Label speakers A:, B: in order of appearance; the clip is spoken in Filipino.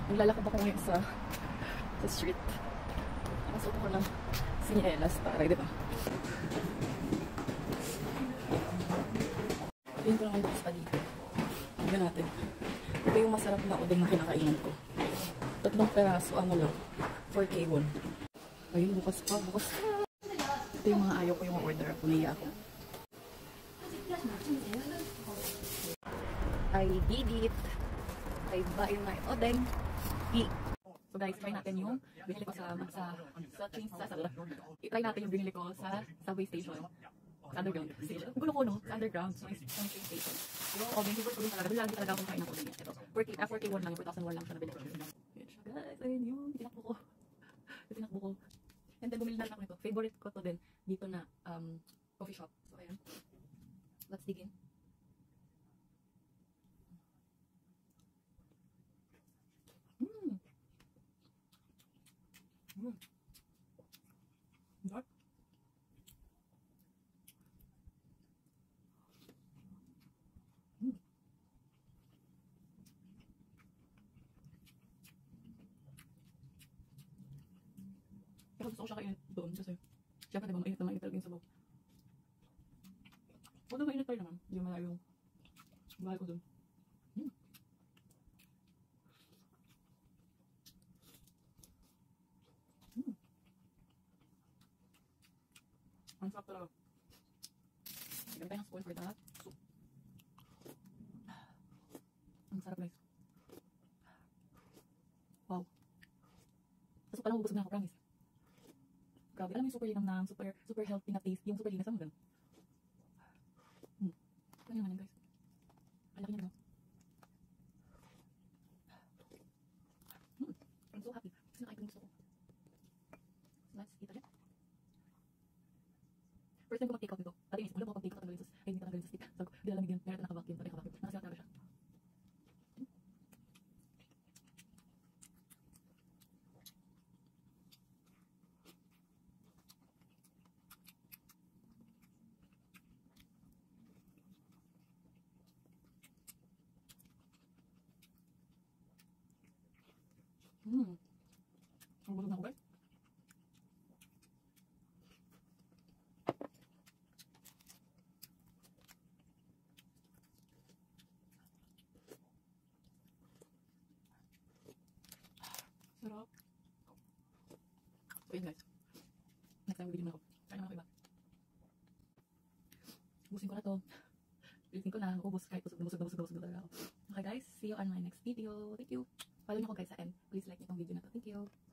A: Naglalakad ako ngayon sa street. Nakasuot ako ng sinyelas para, di ba? Tingin ko lang ang bukas pa dito. Tignan natin. Ito yung masarap na udeng na kinakainan ko. 3 peraso, ano lang, 4K won. Ayun, bukas pa, bukas pa. Ito yung mga ayaw ko yung order. Puniya ako. I did it. I buy my odeng. So guys, try natin yung binili ko sa i-try natin yung binili ko sa subway station. Sa underground station. Ang gulo ko, no? Sa underground. So, train station. Yung odeng, super ko din talaga. Doon lagi talaga akong kain ng odeng yan. Ito, 4K won lang. 4,000 won lang siya nabili ko. Guys, ayun yung tinakbo ko. Tinakbo ko. And then, bumili na ako nito. Favorite ko to din. Dito na, coffee shop. So, ayan. Let's dig in. Dark. Pero gusto ko siya kainin doon kasi siyempre diba mainit na mainit talaga yung sabaw. Although mainit tayo naman, hindi malayo yung bahay ko doon. Ang sarap talaga. Ganda yung spoon for that soup. Ang sarap guys. Wow. Tapos palang bubusog na ako, promise. Grabe, alam mo yung super linang na, super healthy na taste. Yung super linas naman. Ano naman yun guys? Ang laki niya no? I'm so happy. Kasi nakain ko yung gusto ko. Let's eat again. First time ko mag-take out nito. Dati inisip ko lang mag-take out tanggalin sa hindi tanggalin sa stick. So, di lang bigyan. Meron na naka-vacuum. Nakasira talaga siya. Ang busog na ako guys. Sarap. So yun guys. Next time video na ako. Kaya naman ako iba. Ubusin ko na to. Ubusin ko na. Ubus kahit busog na talaga ako. Okay guys, see you on my next video. Thank you. Follow niyo ako guys sa end. Please like itong video na to. Thank you.